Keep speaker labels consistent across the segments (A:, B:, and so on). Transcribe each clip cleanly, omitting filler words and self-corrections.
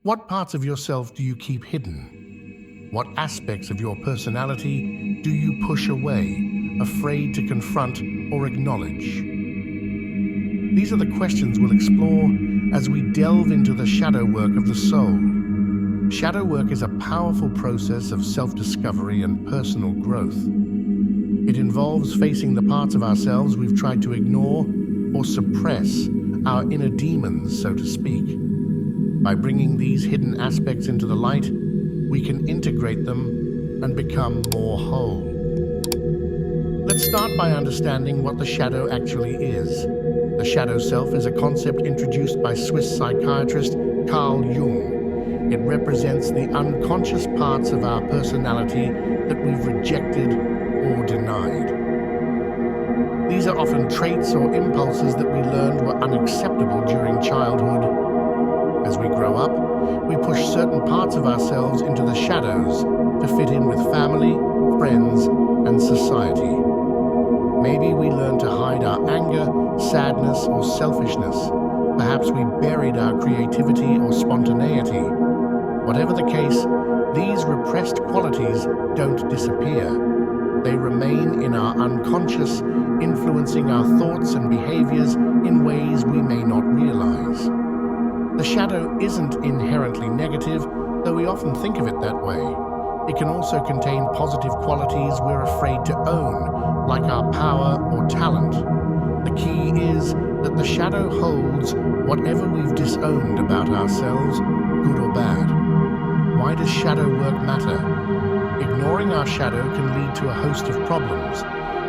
A: What parts of yourself do you keep hidden? What aspects of your personality do you push away, afraid to confront or acknowledge? These are the questions we'll explore as we delve into the shadow work of the soul. Shadow work is a powerful process of self-discovery and personal growth. It involves facing the parts of ourselves we've tried to ignore or suppress, our inner demons, so to speak. By bringing these hidden aspects into the light, we can integrate them and become more whole. Let's start by understanding what the shadow actually is. The shadow self is a concept introduced by Swiss psychiatrist Carl Jung. It represents the unconscious parts of our personality that we've rejected or denied. These are often traits or impulses that we learned were unacceptable during childhood. As we grow up, we push certain parts of ourselves into the shadows to fit in with family, friends, and society. Maybe we learn to hide our anger, sadness, or selfishness. Perhaps we buried our creativity or spontaneity. Whatever the case, these repressed qualities don't disappear. They remain in our unconscious, influencing our thoughts and behaviors in ways we may not realize. The shadow isn't inherently negative, though we often think of it that way. It can also contain positive qualities we're afraid to own, like our power or talent. The key is that the shadow holds whatever we've disowned about ourselves, good or bad. Why does shadow work matter? Ignoring our shadow can lead to a host of problems.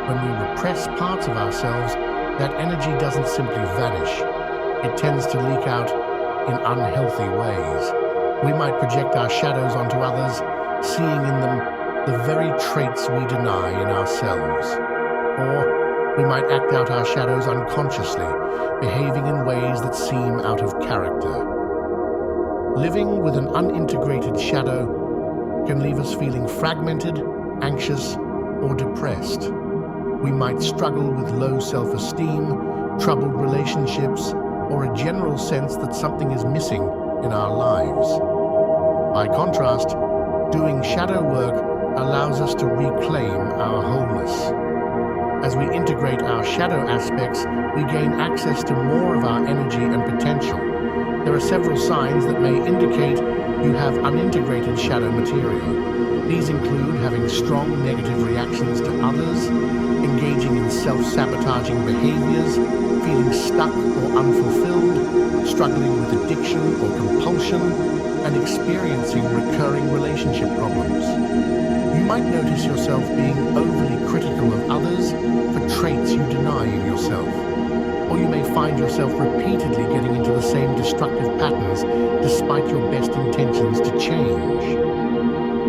A: When we repress parts of ourselves, that energy doesn't simply vanish. It tends to leak out in unhealthy ways. We might project our shadows onto others, seeing in them the very traits we deny in ourselves. Or we might act out our shadows unconsciously, behaving in ways that seem out of character. Living with an unintegrated shadow can leave us feeling fragmented, anxious, or depressed. We might struggle with low self-esteem, troubled relationships, or a general sense that something is missing in our lives. By contrast, doing shadow work allows us to reclaim our wholeness. As we integrate our shadow aspects, we gain access to more of our energy and potential. There are several signs that may indicate you have unintegrated shadow material. These include having strong negative reactions to others, engaging in self-sabotaging behaviors, feeling stuck or unfulfilled, struggling with addiction or compulsion, and experiencing recurring relationship problems. You might notice yourself being overly critical of others for traits you deny in yourself. Or you may find yourself repeatedly getting into the same destructive patterns despite your best intentions to change.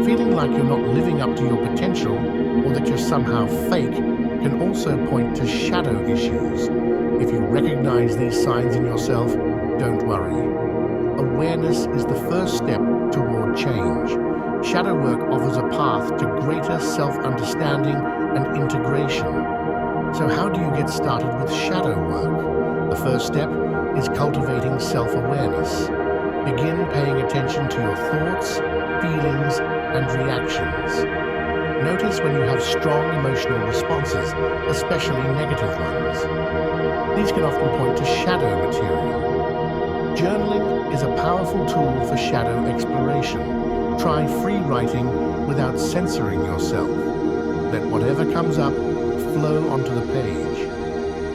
A: Feeling like you're not living up to your potential or that you're somehow fake can also point to shadow issues. If you recognize these signs in yourself, don't worry. Awareness is the first step toward change. Shadow work offers a path to greater self-understanding and integration. So how do you get started with shadow work? The first step is cultivating self-awareness. Begin paying attention to your thoughts, feelings, and reactions. Notice when you have strong emotional responses, especially negative ones. These can often point to shadow material. Journaling is a powerful tool for shadow exploration. Try free writing without censoring yourself. Let whatever comes up flow onto the page.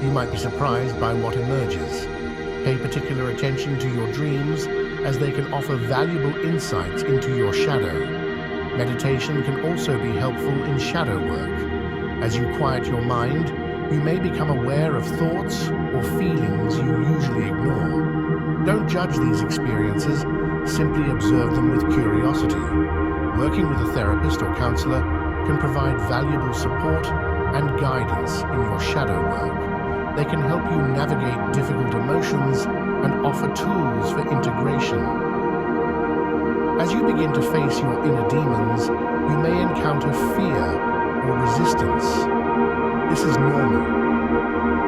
A: You might be surprised by what emerges. Pay particular attention to your dreams, as they can offer valuable insights into your shadow. Meditation can also be helpful in shadow work. As you quiet your mind, you may become aware of thoughts or feelings you usually ignore. Don't judge these experiences, simply observe them with curiosity. Working with a therapist or counselor can provide valuable support and guidance in your shadow work. They can help you navigate difficult emotions and offer tools for integration. As you begin to face your inner demons, you may encounter fear or resistance. This is normal.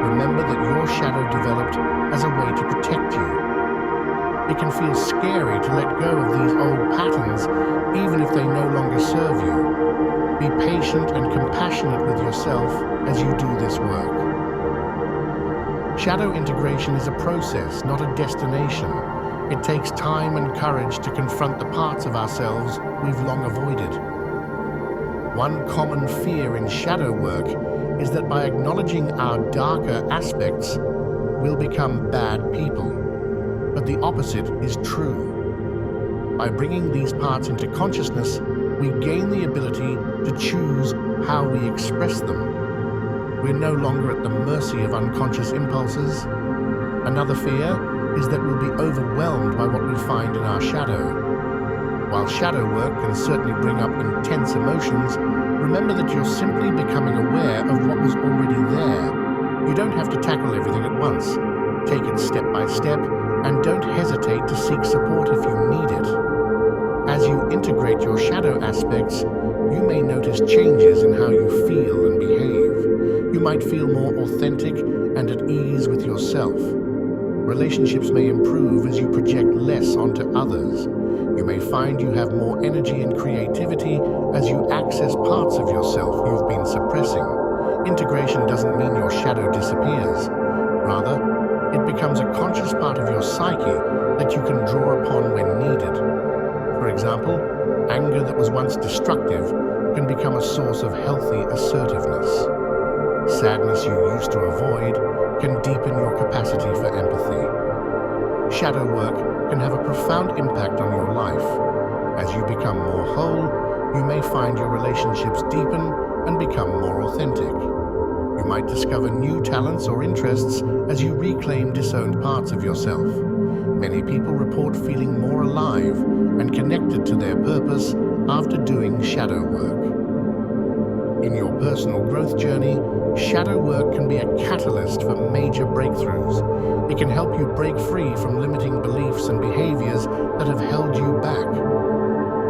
A: Remember that your shadow developed as a way to protect you. It can feel scary to let go of these old patterns, even if they no longer serve you. Be patient and compassionate with yourself as you do this work. Shadow integration is a process, not a destination. It takes time and courage to confront the parts of ourselves we've long avoided. One common fear in shadow work is that by acknowledging our darker aspects, we'll become bad people. But the opposite is true. By bringing these parts into consciousness, we gain the ability to choose how we express them. We're no longer at the mercy of unconscious impulses. Another fear is that we'll be overwhelmed by what we find in our shadow. While shadow work can certainly bring up intense emotions, remember that you're simply becoming aware of what was already there. You don't have to tackle everything at once. Take it step by step, and don't hesitate to seek support if you need it. As you integrate your shadow aspects, you may notice changes in how you feel and behave. You might feel more authentic and at ease with yourself. Relationships may improve as you project less onto others. You may find you have more energy and creativity as you access parts of yourself you've been suppressing. Integration doesn't mean your shadow disappears. Rather, it becomes a conscious part of your psyche that you can draw upon when needed. For example, anger that was once destructive can become a source of healthy assertiveness. Sadness you used to avoid can deepen your capacity for empathy. Shadow work can have a profound impact on your life. As you become more whole, you may find your relationships deepen and become more authentic. You might discover new talents or interests as you reclaim disowned parts of yourself. Many people report feeling more alive and connected to their purpose after doing shadow work. In your personal growth journey, shadow work can be a catalyst for major breakthroughs. It can help you break free from limiting beliefs and behaviors that have held you back.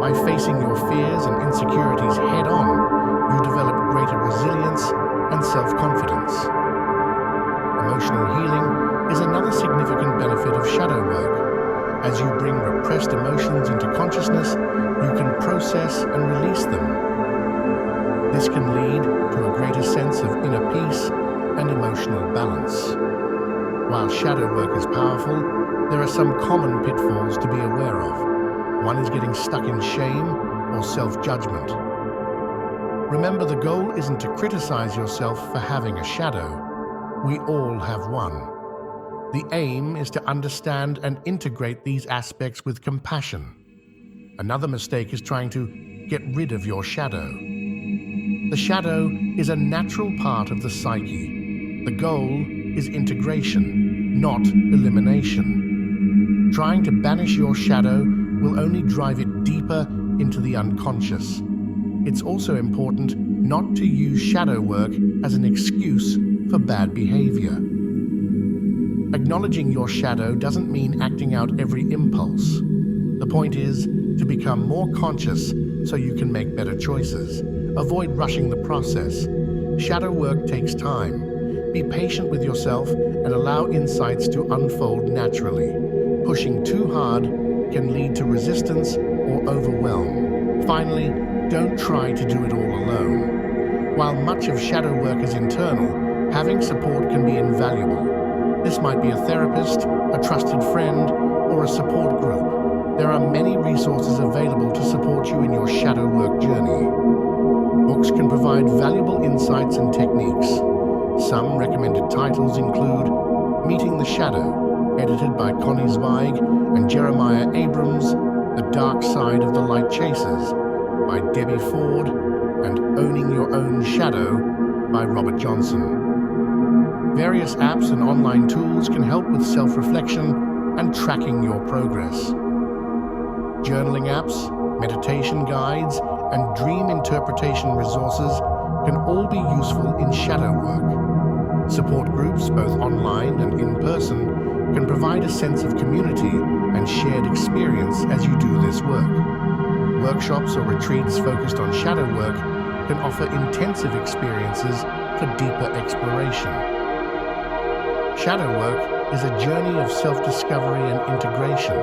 A: By facing your fears and insecurities head-on, you develop greater resilience and self-confidence. Emotional healing is another significant benefit of shadow work. As you bring repressed emotions into consciousness, you can process and release them. This can lead to a greater sense of inner peace and emotional balance. While shadow work is powerful, there are some common pitfalls to be aware of. One is getting stuck in shame or self-judgment. Remember, the goal isn't to criticize yourself for having a shadow. We all have one. The aim is to understand and integrate these aspects with compassion. Another mistake is trying to get rid of your shadow. The shadow is a natural part of the psyche. The goal is integration, not elimination. Trying to banish your shadow will only drive it deeper into the unconscious. It's also important not to use shadow work as an excuse for bad behavior. Acknowledging your shadow doesn't mean acting out every impulse. The point is to become more conscious so you can make better choices. Avoid rushing the process. Shadow work takes time. Be patient with yourself and allow insights to unfold naturally. Pushing too hard can lead to resistance or overwhelm. Finally, don't try to do it all alone. While much of shadow work is internal, having support can be invaluable. This might be a therapist, a trusted friend, or a support group. There are many resources available to support you in your shadow work journey. Books can provide valuable insights and techniques. Some recommended titles include Meeting the Shadow, edited by Connie Zweig and Jeremiah Abrams, The Dark Side of the Light Chasers, by Debbie Ford, and Owning Your Own Shadow by Robert Johnson. Various apps and online tools can help with self-reflection and tracking your progress. Journaling apps, meditation guides, and dream interpretation resources can all be useful in shadow work. Support groups, both online and in person, can provide a sense of community and shared experience as you do this work. Workshops or retreats focused on shadow work can offer intensive experiences for deeper exploration. Shadow work is a journey of self-discovery and integration.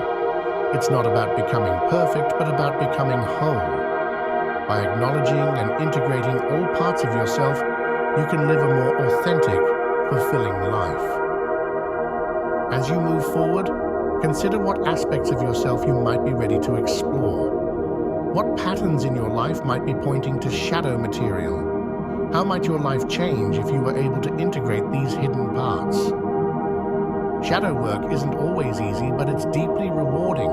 A: It's not about becoming perfect, but about becoming whole. By acknowledging and integrating all parts of yourself, you can live a more authentic, fulfilling life. As you move forward, consider what aspects of yourself you might be ready to explore. What patterns in your life might be pointing to shadow material? How might your life change if you were able to integrate these hidden parts? Shadow work isn't always easy, but it's deeply rewarding.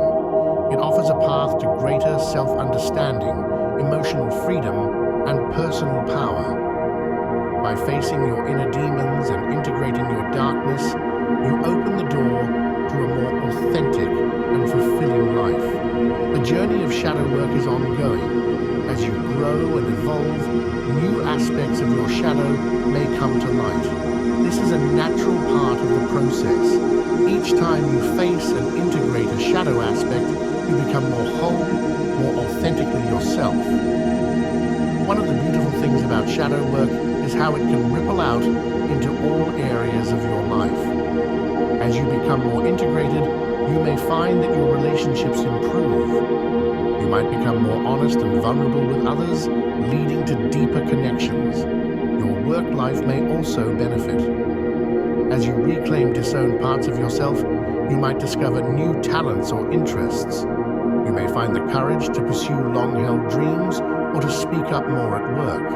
A: It offers a path to greater self-understanding, emotional freedom, and personal power. By facing your inner demons and integrating your darkness, you open the door to a more authentic and fulfilling life. The journey of shadow work is ongoing. As you grow and evolve, new aspects of your shadow may come to light. This is a natural part of the process. Each time you face and integrate a shadow aspect, you become more whole, more authentically yourself. One of the beautiful things about shadow work is how it can ripple out into all areas of your life. As you become more integrated, you may find that your relationships improve. You might become more honest and vulnerable with others, leading to deeper connections. Your work life may also benefit. As you reclaim disowned parts of yourself, you might discover new talents or interests. You may find the courage to pursue long-held dreams or to speak up more at work.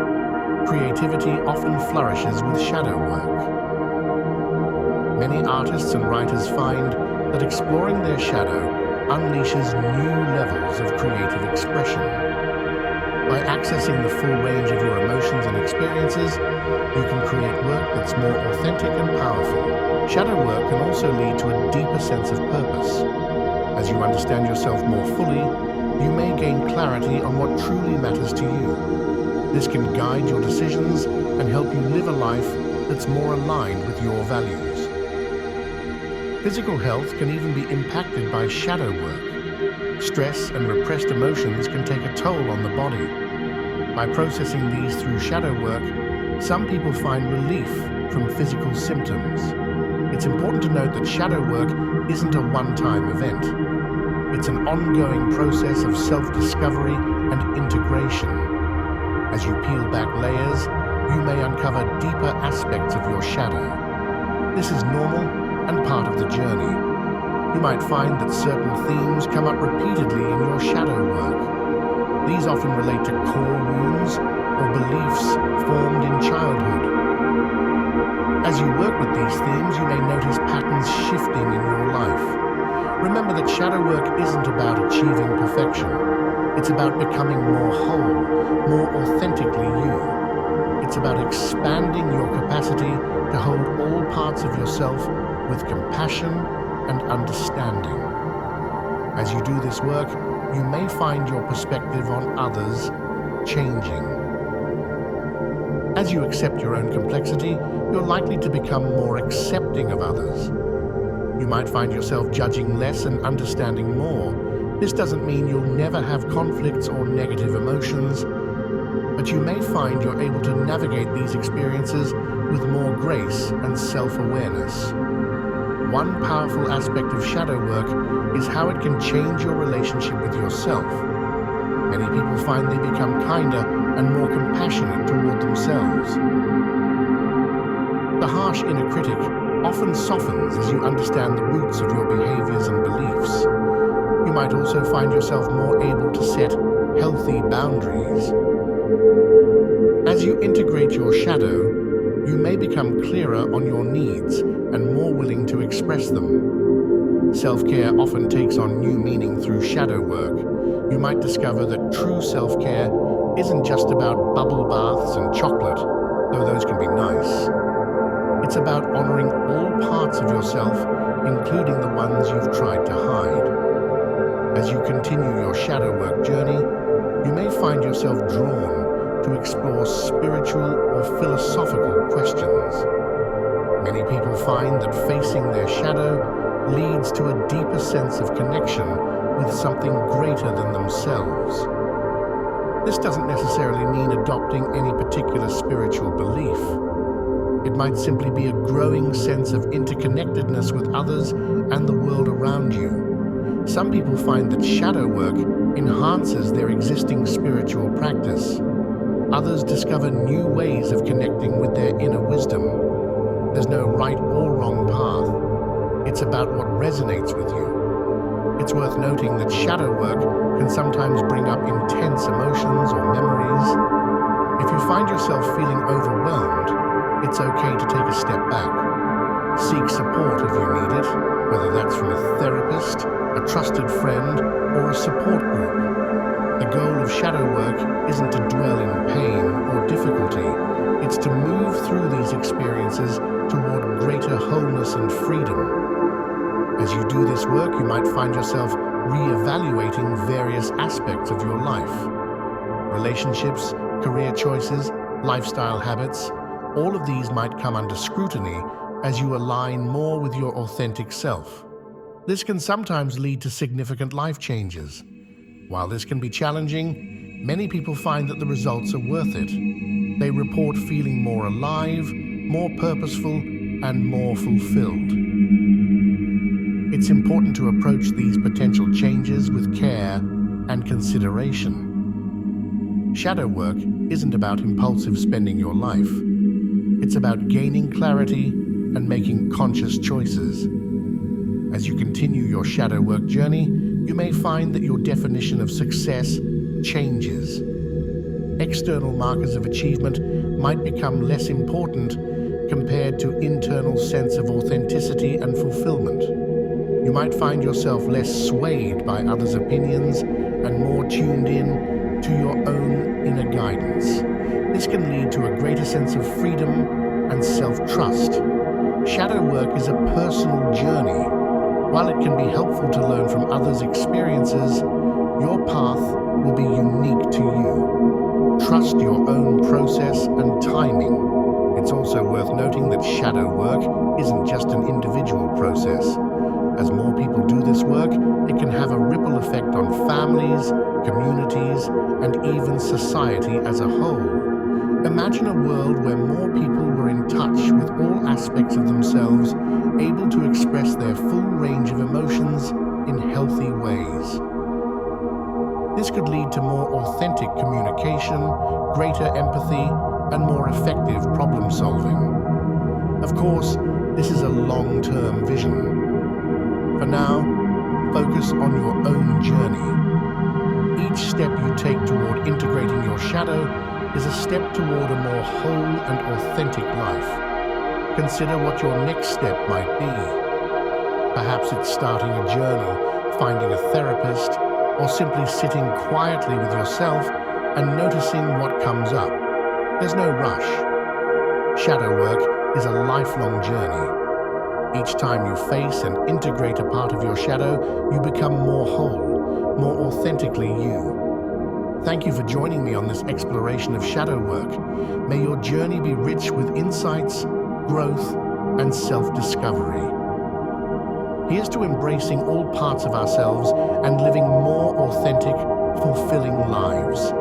A: Creativity often flourishes with shadow work. Many artists and writers find that exploring their shadow unleashes new levels of creative expression. By accessing the full range of your emotions and experiences, you can create work that's more authentic and powerful. Shadow work can also lead to a deeper sense of purpose. As you understand yourself more fully, you may gain clarity on what truly matters to you. This can guide your decisions and help you live a life that's more aligned with your values. Physical health can even be impacted by shadow work. Stress and repressed emotions can take a toll on the body. By processing these through shadow work, some people find relief from physical symptoms. It's important to note that shadow work isn't a one-time event. It's an ongoing process of self-discovery and integration. As you peel back layers, you may uncover deeper aspects of your shadow. This is normal and part of the journey. You might find that certain themes come up repeatedly in your shadow work. These often relate to core wounds or beliefs formed in childhood. As you work with these themes, you may notice patterns shifting in your life. Remember that shadow work isn't about achieving perfection. It's about becoming more whole, more authentically you. It's about expanding your capacity to hold all parts of yourself with compassion and understanding. As you do this work, you may find your perspective on others changing. As you accept your own complexity, you're likely to become more accepting of others. You might find yourself judging less and understanding more. This doesn't mean you'll never have conflicts or negative emotions, but you may find you're able to navigate these experiences with more grace and self-awareness. One powerful aspect of shadow work is how it can change your relationship with yourself. Many people find they become kinder and more compassionate toward themselves. The harsh inner critic often softens as you understand the roots of your behaviors and beliefs. You might also find yourself more able to set healthy boundaries. As you integrate your shadow, you may become clearer on your needs and more willing to express them. Self-care often takes on new meaning through shadow work. You might discover that true self-care isn't just about bubble baths and chocolate, though those can be nice. It's about honoring all parts of yourself, including the ones you've tried to hide. As you continue your shadow work journey, you may find yourself drawn to explore spiritual or philosophical questions. Many people find that facing their shadow leads to a deeper sense of connection with something greater than themselves. This doesn't necessarily mean adopting any particular spiritual belief. It might simply be a growing sense of interconnectedness with others and the world around you. Some people find that shadow work enhances their existing spiritual practice. Others discover new ways of connecting with their inner wisdom. There's no right or wrong path. It's about what resonates with you. It's worth noting that shadow work can sometimes bring up intense emotions or memories. If you find yourself feeling overwhelmed, it's okay to take a step back. Seek support if you need it, whether that's from a therapist, a trusted friend, or a support group. The goal of shadow work isn't to dwell in pain or difficulty. It's to move through these experiences toward greater wholeness and freedom. As you do this work, you might find yourself re-evaluating various aspects of your life. Relationships, career choices, lifestyle habits, all of these might come under scrutiny as you align more with your authentic self. This can sometimes lead to significant life changes. While this can be challenging, many people find that the results are worth it. They report feeling more alive, more purposeful, and more fulfilled. It's important to approach these potential changes with care and consideration. Shadow work isn't about impulsive spending your life. It's about gaining clarity and making conscious choices. As you continue your shadow work journey, you may find that your definition of success changes. External markers of achievement might become less important compared to internal sense of authenticity and fulfillment. You might find yourself less swayed by others' opinions and more tuned in to your own inner guidance. This can lead to a greater sense of freedom and self-trust. Shadow work is a personal journey. While it can be helpful to learn from others' experiences, your path will be unique to you. Trust your own process and timing. It's also worth noting that shadow work isn't just an individual process. As more people do this work, it can have a ripple effect on families, communities, and even society as a whole. Imagine a world where more people were in touch with all aspects of themselves, able to express their full range of emotions in healthy ways. This could lead to more authentic communication, greater empathy, and more effective problem solving. Of course, this is a long-term vision. For now, focus on your own journey. Each step you take toward integrating your shadow is a step toward a more whole and authentic life. Consider what your next step might be. Perhaps it's starting a journal, finding a therapist, or simply sitting quietly with yourself and noticing what comes up. There's no rush. Shadow work is a lifelong journey. Each time you face and integrate a part of your shadow, you become more whole, more authentically you. Thank you for joining me on this exploration of shadow work. May your journey be rich with insights, growth, and self-discovery. Here's to embracing all parts of ourselves and living more authentic, fulfilling lives.